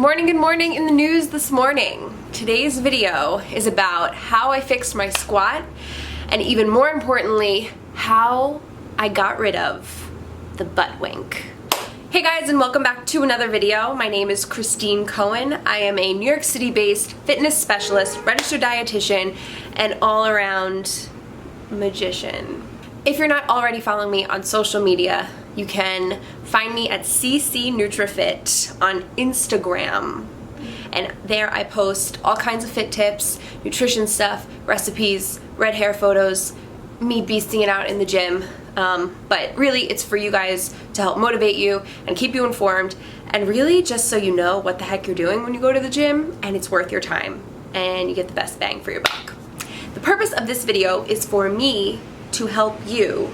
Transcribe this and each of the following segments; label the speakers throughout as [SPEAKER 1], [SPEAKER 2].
[SPEAKER 1] Good morning in the news this morning. Today's video is about how I fixed my squat and even more importantly, how I got rid of the butt wink. Hey guys, and welcome back to another video. My name is Christine Cohen. I am a New York City based fitness specialist, registered dietitian, and all around magician. If you're not already following me on social media, you can find me at CC NutriFit on Instagram. And there I post all kinds of fit tips, nutrition stuff, recipes, red hair photos, me beasting it out in the gym. But really it's for you guys to help motivate you and keep you informed and really just so you know what the heck you're doing when you go to the gym and it's worth your time and you get the best bang for your buck. The purpose of this video is for me to help you,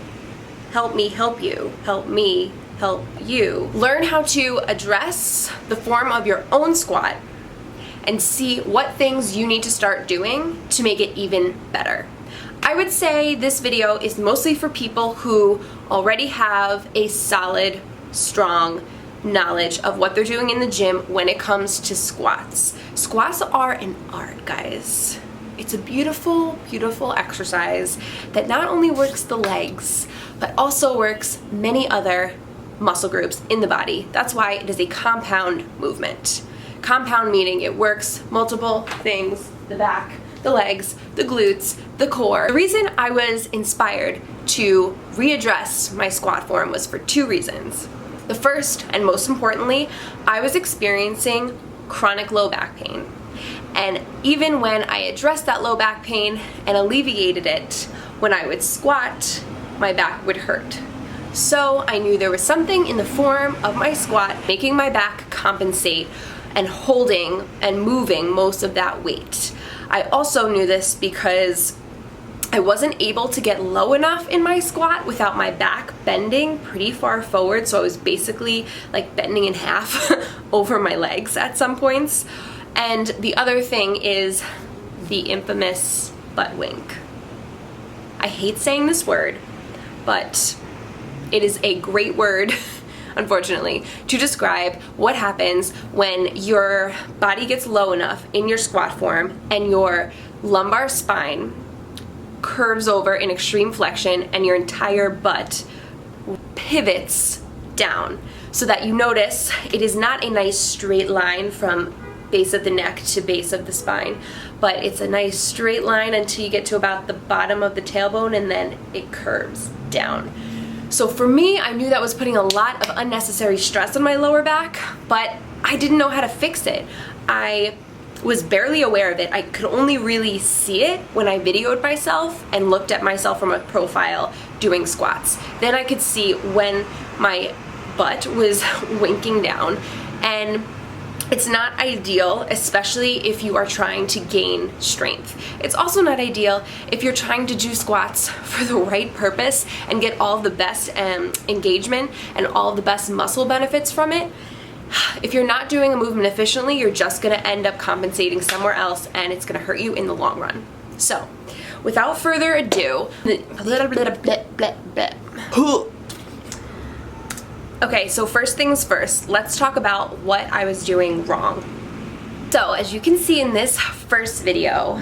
[SPEAKER 1] help me help you, help me help you. Learn how to address the form of your own squat and see what things you need to start doing to make it even better. I would say this video is mostly for people who already have a solid, strong knowledge of what they're doing in the gym when it comes to squats. Squats are an art, guys. It's a beautiful, beautiful exercise that not only works the legs, but also works many other muscle groups in the body. That's why it is a compound movement. Compound meaning it works multiple things, the back, the legs, the glutes, the core. The reason I was inspired to readdress my squat form was for two reasons. The first, and most importantly, I was experiencing chronic low back pain. And even when I addressed that low back pain and alleviated it, when I would squat, my back would hurt. So I knew there was something in the form of my squat making my back compensate and holding and moving most of that weight. I also knew this because I wasn't able to get low enough in my squat without my back bending pretty far forward, so I was basically like bending in half over my legs at some points. And the other thing is the infamous butt wink. I hate saying this word, but it is a great word, unfortunately, to describe what happens when your body gets low enough in your squat form and your lumbar spine curves over in extreme flexion and your entire butt pivots down so that you notice it is not a nice straight line from base of the neck to base of the spine, but it's a nice straight line until you get to about the bottom of the tailbone and then it curves down. So for me, I knew that was putting a lot of unnecessary stress on my lower back, but I didn't know how to fix it. I was barely aware of it. I could only really see it when I videoed myself and looked at myself from a profile doing squats. Then I could see when my butt was winking down, and it's not ideal, especially if you are trying to gain strength. It's also not ideal if you're trying to do squats for the right purpose and get all the best engagement and all the best muscle benefits from it. If you're not doing a movement efficiently, you're just gonna end up compensating somewhere else and it's gonna hurt you in the long run. So, without further ado, okay, so first things first, let's talk about what I was doing wrong. So as you can see in this first video,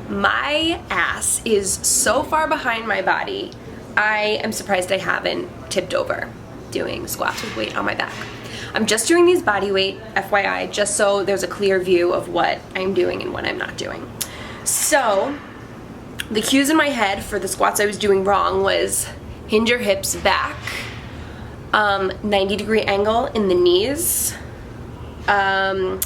[SPEAKER 1] my ass is so far behind my body, I am surprised I haven't tipped over doing squats with weight on my back. I'm just doing these body weight, FYI, just so there's a clear view of what I'm doing and what I'm not doing. So the cues in my head for the squats I was doing wrong was hinge your hips back, 90-degree angle in the knees, not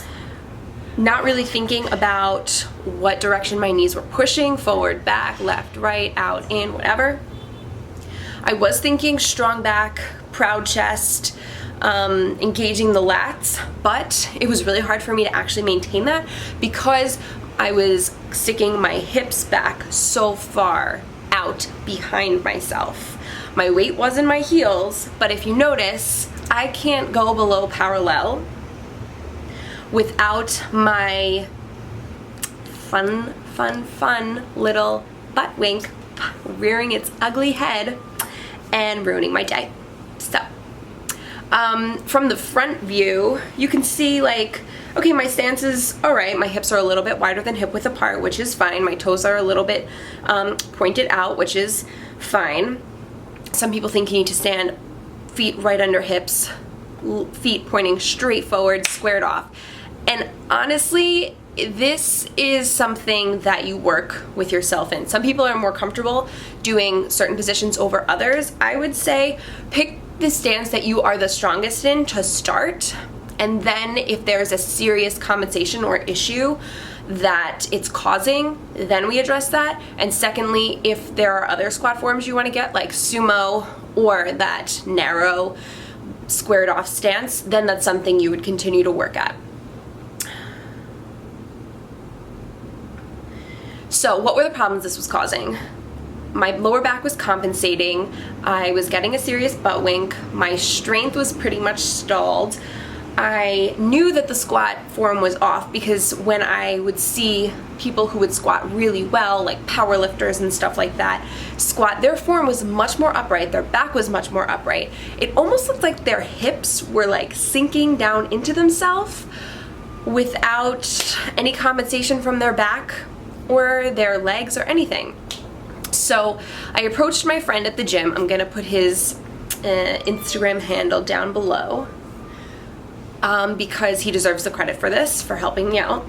[SPEAKER 1] really thinking about what direction my knees were pushing, forward, back, left, right, out, in, whatever. I was thinking strong back, proud chest, engaging the lats, but it was really hard for me to actually maintain that because I was sticking my hips back so far out behind myself. My weight was in my heels, but if you notice, I can't go below parallel without my fun little butt wink rearing its ugly head and ruining my day. So, From the front view, you can see like, okay, my stance is alright. My hips are a little bit wider than hip width apart, which is fine. My toes are a little bit pointed out, which is fine. Some people think you need to stand feet right under hips, feet pointing straight forward, squared off. And honestly, this is something that you work with yourself in. Some people are more comfortable doing certain positions over others. I would say pick the stance that you are the strongest in to start, and then if there's a serious compensation or issue that it's causing, then we address that. And secondly, if there are other squat forms you want to get, like sumo or that narrow squared off stance, then that's something you would continue to work at. So what were the problems this was causing? My lower back was compensating, I was getting a serious butt wink, my strength was pretty much stalled. I knew that the squat form was off because when I would see people who would squat really well, like power lifters and stuff like that, squat, their form was much more upright, their back was much more upright. It almost looked like their hips were like sinking down into themselves without any compensation from their back or their legs or anything. So I approached my friend at the gym. I'm gonna put his Instagram handle down below because he deserves the credit for this, for helping me out.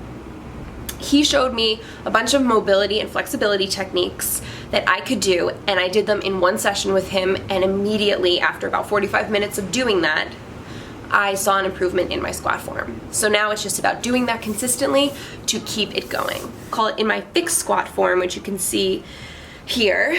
[SPEAKER 1] He showed me a bunch of mobility and flexibility techniques that I could do, and I did them in one session with him, and immediately after about 45 minutes of doing that, I saw an improvement in my squat form. So now it's just about doing that consistently to keep it going. Call it in my fixed squat form, which you can see here.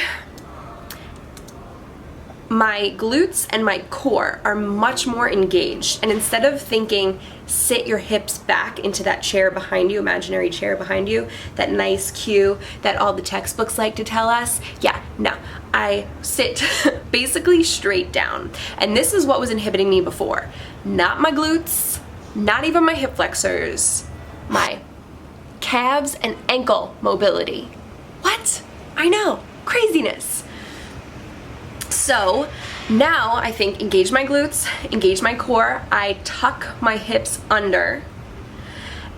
[SPEAKER 1] My glutes and my core are much more engaged, and instead of thinking sit your hips back into that chair behind you, imaginary chair behind you, that nice cue that all the textbooks like to tell us, yeah, no, I sit basically straight down. And this is what was inhibiting me before. Not my glutes, not even my hip flexors, my calves and ankle mobility. What? I know, craziness. So now I think engage my glutes, engage my core, I tuck my hips under,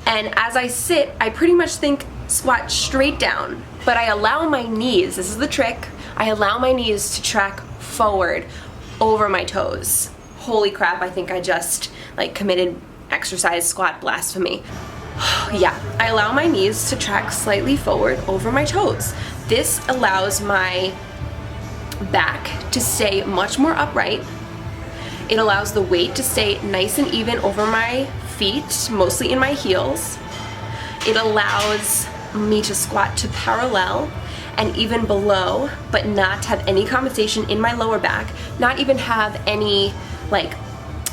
[SPEAKER 1] and as I sit, I pretty much think squat straight down, but I allow my knees, this is the trick, I allow my knees to track forward over my toes. Holy crap, I think I just like committed exercise squat blasphemy. Yeah, I allow my knees to track slightly forward over my toes. This allows my back to stay much more upright. It allows the weight to stay nice and even over my feet, mostly in my heels. It allows me to squat to parallel and even below, but not have any compensation in my lower back, not even have any like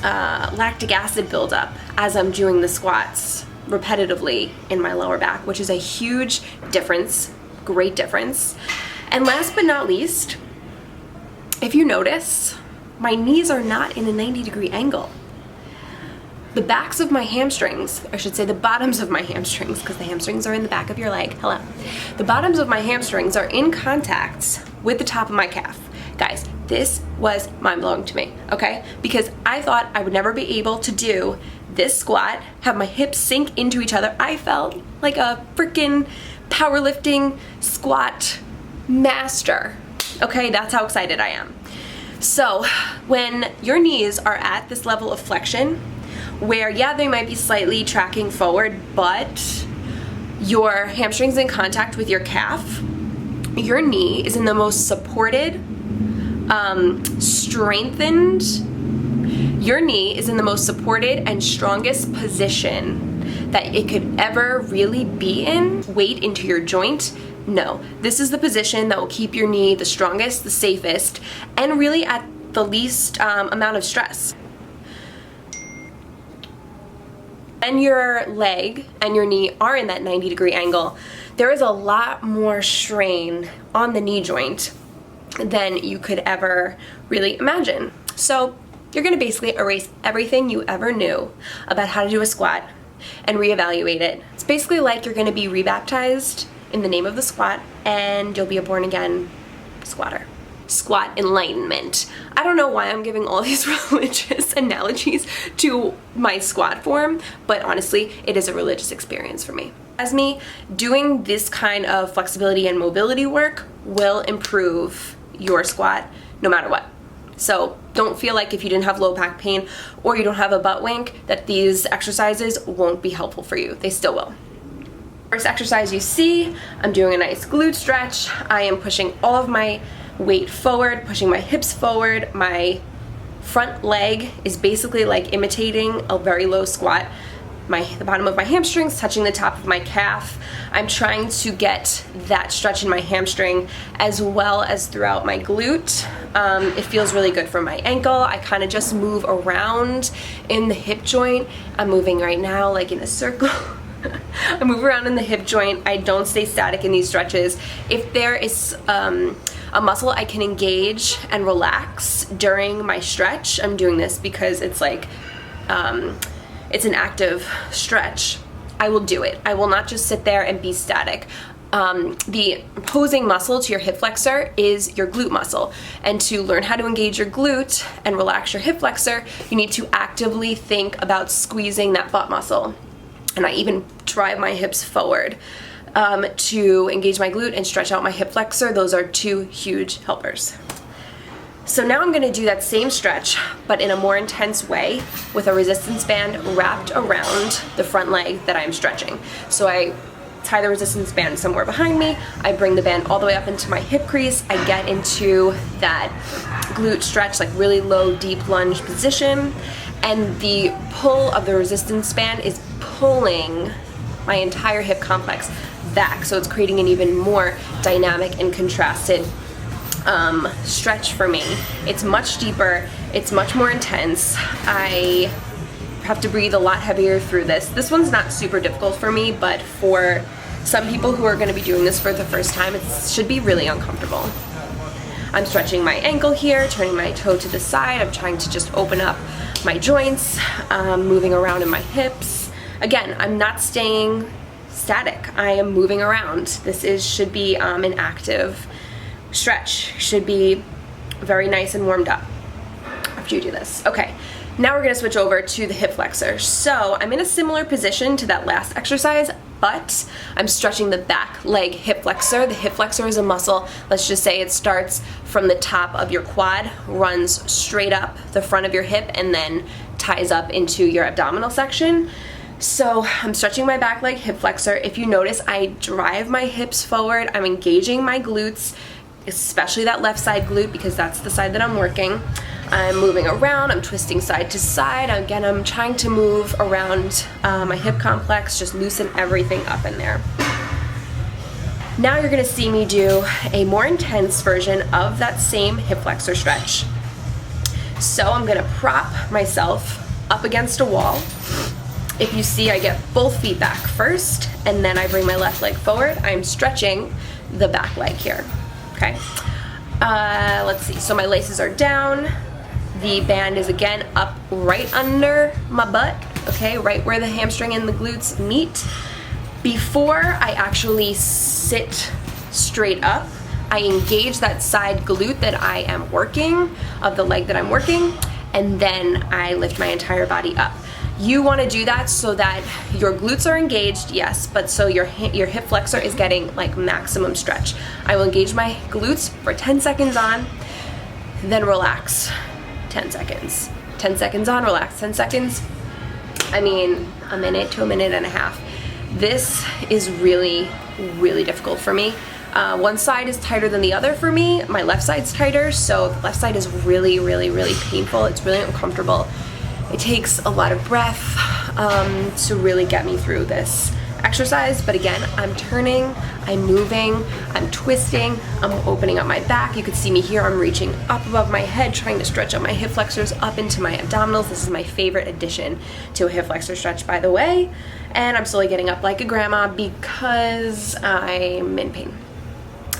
[SPEAKER 1] lactic acid buildup as I'm doing the squats repetitively in my lower back, which is a huge difference, great difference. And last but not least, if you notice, my knees are not in a 90-degree angle. The backs of my hamstrings, I should say the bottoms of my hamstrings, because the hamstrings are in the back of your leg, hello. The bottoms of my hamstrings are in contact with the top of my calf. Guys, this was mind-blowing to me, okay? Because I thought I would never be able to do this squat, have my hips sink into each other. I felt like a freaking powerlifting squat master. Okay, that's how excited I am. So when your knees are at this level of flexion, where yeah, they might be slightly tracking forward, but your hamstring's in contact with your calf, your knee is in the most supported, strengthened, your knee is in the most supported and strongest position that it could ever really be in. Weight into your joint. No, this is the position that will keep your knee the strongest, the safest, and really at the least amount of stress. When your leg and your knee are in that 90-degree angle, there is a lot more strain on the knee joint than you could ever really imagine. So you're gonna basically erase everything you ever knew about how to do a squat and reevaluate it. It's basically like you're gonna be rebaptized in the name of the squat, and you'll be a born-again squatter. squat enlightenment. I don't know why I'm giving all these religious analogies to my squat form, but honestly, it is a religious experience for me. As me, doing this kind of flexibility and mobility work will improve your squat no matter what. So don't feel like if you didn't have low back pain or you don't have a butt wink that these exercises won't be helpful for you. They still will. First exercise you see, I'm doing a nice glute stretch. I am pushing all of my weight forward, pushing my hips forward. My front leg is basically like imitating a very low squat. The bottom of my hamstrings touching the top of my calf. I'm trying to get that stretch in my hamstring as well as throughout my glute. It feels really good for my ankle. I kind of just move around in the hip joint. I'm moving right now like in a circle. I move around in the hip joint. I don't stay static in these stretches. If there is a muscle I can engage and relax during my stretch, I'm doing this because it's like it's an active stretch, I will do it. I will not just sit there and be static. The opposing muscle to your hip flexor is your glute muscle. And to learn how to engage your glute and relax your hip flexor, you need to actively think about squeezing that butt muscle. And I even drive my hips forward to engage my glute and stretch out my hip flexor. Those are two huge helpers. So now I'm gonna do that same stretch, but in a more intense way with a resistance band wrapped around the front leg that I'm stretching. So I tie the resistance band somewhere behind me, I bring the band all the way up into my hip crease, I get into that glute stretch, like really low, deep lunge position, and the pull of the resistance band is pulling my entire hip complex back, so it's creating an even more dynamic and contrasted stretch for me. It's much deeper, it's much more intense. I have to breathe a lot heavier through this. This one's not super difficult for me, but for some people who are going to be doing this for the first time, it should be really uncomfortable. I'm stretching my ankle here, turning my toe to the side. I'm trying to just open up my joints, moving around in my hips. Again, I'm not staying static. I am moving around. This should be an active stretch. Should be very nice and warmed up after you do this. Okay, now we're gonna switch over to the hip flexor. So I'm in a similar position to that last exercise, but I'm stretching the back leg hip flexor. The hip flexor is a muscle, let's just say it starts from the top of your quad, runs straight up the front of your hip, and then ties up into your abdominal section. So I'm stretching my back leg hip flexor. If you notice, I drive my hips forward. I'm engaging my glutes, especially that left side glute because that's the side that I'm working. I'm moving around, I'm twisting side to side. Again, I'm trying to move around my hip complex, just loosen everything up in there. Now you're gonna see me do a more intense version of that same hip flexor stretch. So I'm gonna prop myself up against a wall. If you see, I get both feet back first, and then I bring my left leg forward. I'm stretching the back leg here. Okay, let's see, so my laces are down, the band is again up right under my butt, okay, right where the hamstring and the glutes meet. Before I actually sit straight up, I engage that side glute that I am working, of the leg that I'm working, and then I lift my entire body up. You want to do that so that your glutes are engaged, yes, but so your hip flexor is getting like maximum stretch. I will engage my glutes for 10 seconds on, then relax 10 seconds. 10 seconds on, relax 10 seconds. I mean, a minute to a minute and a half. This is really, really difficult for me. One side is tighter than the other for me. My left side's tighter, so the left side is really, really, really painful. It's really uncomfortable. It takes a lot of breath to really get me through this exercise, but again, I'm turning, I'm moving, I'm twisting, I'm opening up my back. You can see me here, I'm reaching up above my head, trying to stretch out my hip flexors up into my abdominals. This is my favorite addition to a hip flexor stretch, by the way, and I'm slowly getting up like a grandma because I'm in pain.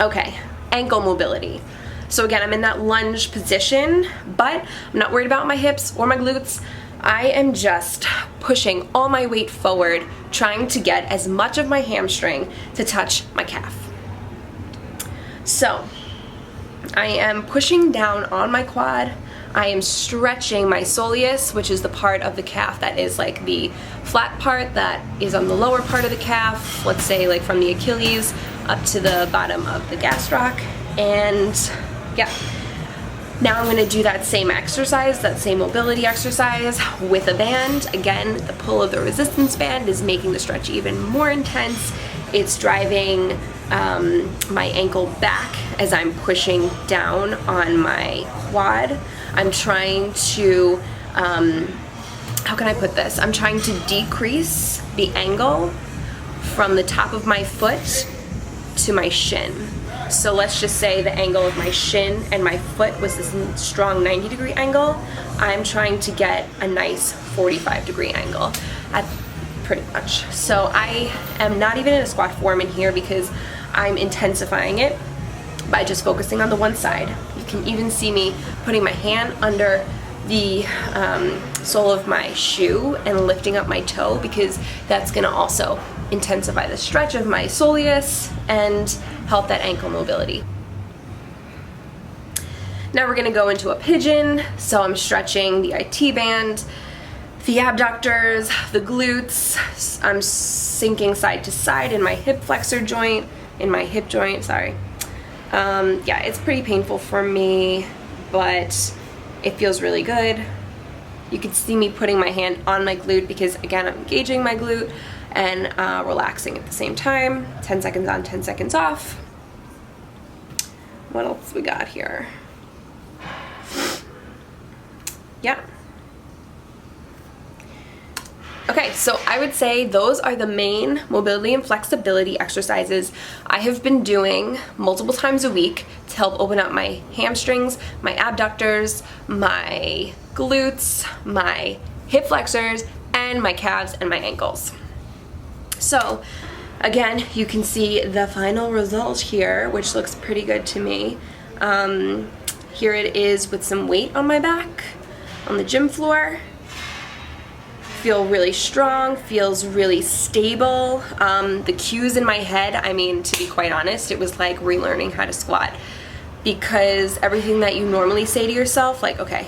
[SPEAKER 1] Okay, ankle mobility. So again, I'm in that lunge position, but I'm not worried about my hips or my glutes. I am just pushing all my weight forward, trying to get as much of my hamstring to touch my calf. So I am pushing down on my quad. I am stretching my soleus, which is the part of the calf that is like the flat part that is on the lower part of the calf, let's say like from the Achilles up to the bottom of the gastroc. And yeah, now I'm gonna do that same exercise, that same mobility exercise with a band. Again, the pull of the resistance band is making the stretch even more intense. It's driving my ankle back as I'm pushing down on my quad. I'm trying to, how can I put this? I'm trying to decrease the angle from the top of my foot to my shin. So let's just say the angle of my shin and my foot was this strong 90-degree angle. I'm trying to get a nice 45-degree angle at pretty much. So I am not even in a squat form in here because I'm intensifying it by just focusing on the one side. You can even see me putting my hand under the sole of my shoe and lifting up my toe, because that's gonna also intensify the stretch of my soleus and help that ankle mobility. Now we're gonna go into a pigeon. So I'm stretching the IT band, the abductors, the glutes. I'm sinking side to side in my hip flexor joint, sorry. Yeah, it's pretty painful for me, but it feels really good. You can see me putting my hand on my glute because, again, I'm engaging my glute and relaxing at the same time. 10 seconds on, 10 seconds off. What else we got here? Yeah. Okay, so I would say those are the main mobility and flexibility exercises I have been doing multiple times a week to help open up my hamstrings, my abductors, my glutes, my hip flexors, and my calves and my ankles. So again, you can see the final result here, which looks pretty good to me. Here it is with some weight on my back on the gym floor. Feel really strong, feels really stable. The cues in my head, I mean, to be quite honest, it was like relearning how to squat, because everything that you normally say to yourself, like, okay,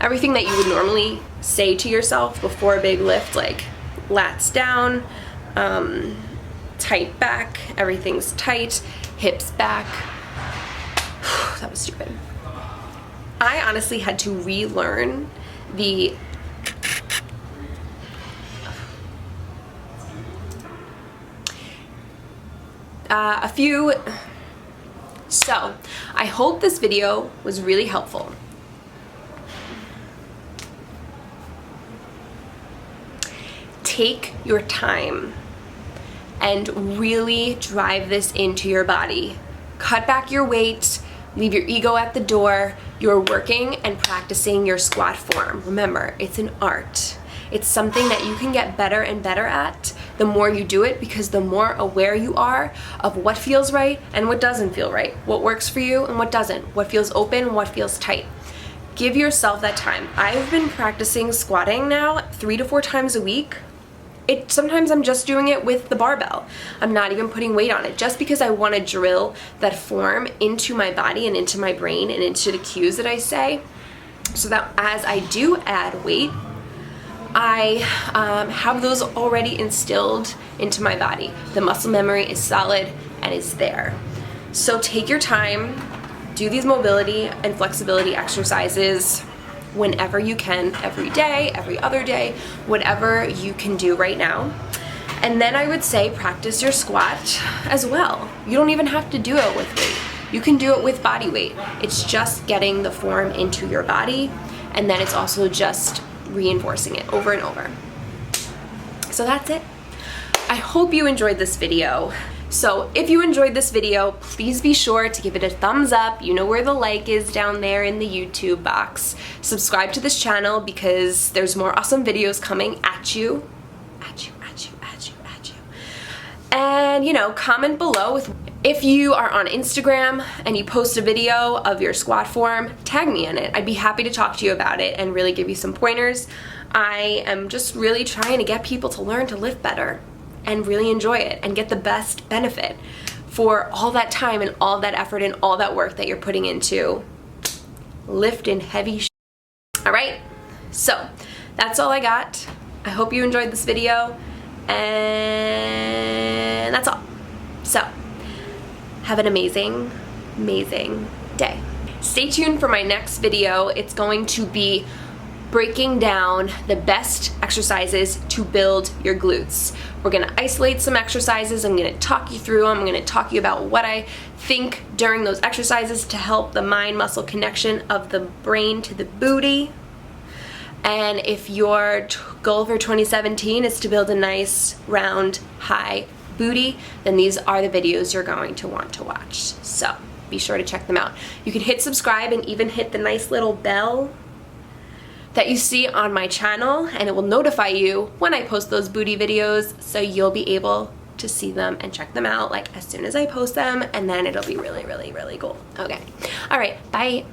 [SPEAKER 1] everything that you would normally say to yourself before a big lift, like lats down, tight back, everything's tight, hips back. That was stupid. I honestly had to relearn the so I hope this video was really helpful. Take your time and really drive this into your body. Cut back your weight, leave your ego at the door. You're working and practicing your squat form. Remember, it's an art. It's something that you can get better and better at the more you do it, because the more aware you are of what feels right and what doesn't feel right, what works for you and what doesn't, what feels open, what feels tight. Give yourself that time. I've been practicing squatting now 3 to 4 times a week. Sometimes I'm just doing it with the barbell. I'm not even putting weight on it, just because I want to drill that form into my body and into my brain and into the cues that I say, so that as I do add weight, I have those already instilled into my body. The muscle memory is solid and is there. So take your time, do these mobility and flexibility exercises whenever you can, every day, every other day, whatever you can do right now. And then I would say practice your squat as well. You don't even have to do it with weight. You can do it with body weight. It's just getting the form into your body, and then it's also just reinforcing it over and over. So that's it. I hope you enjoyed this video. So if you enjoyed this video, please be sure to give it a thumbs up. You know where the like is down there in the YouTube box. Subscribe to this channel because there's more awesome videos coming at you. And, you know, comment below if you are on Instagram and you post a video of your squat form, tag me in it. I'd be happy to talk to you about it and really give you some pointers. I am just really trying to get people to learn to lift better and really enjoy it and get the best benefit for all that time and all that effort and all that work that you're putting into lifting heavy shit. All right, so that's all I got. I hope you enjoyed this video, and that's all. So have an amazing, amazing day. Stay tuned for my next video. It's going to be breaking down the best exercises to build your glutes. We're gonna isolate some exercises. I'm gonna talk you through them. I'm gonna talk you about what I think during those exercises to help the mind-muscle connection of the brain to the booty. And if your goal for 2017 is to build a nice, round, high booty, then these are the videos you're going to want to watch. So be sure to check them out. You can hit subscribe and even hit the nice little bell that you see on my channel, and it will notify you when I post those booty videos, so you'll be able to see them and check them out like as soon as I post them, and then it'll be really, really, really cool. Okay. All right. Bye.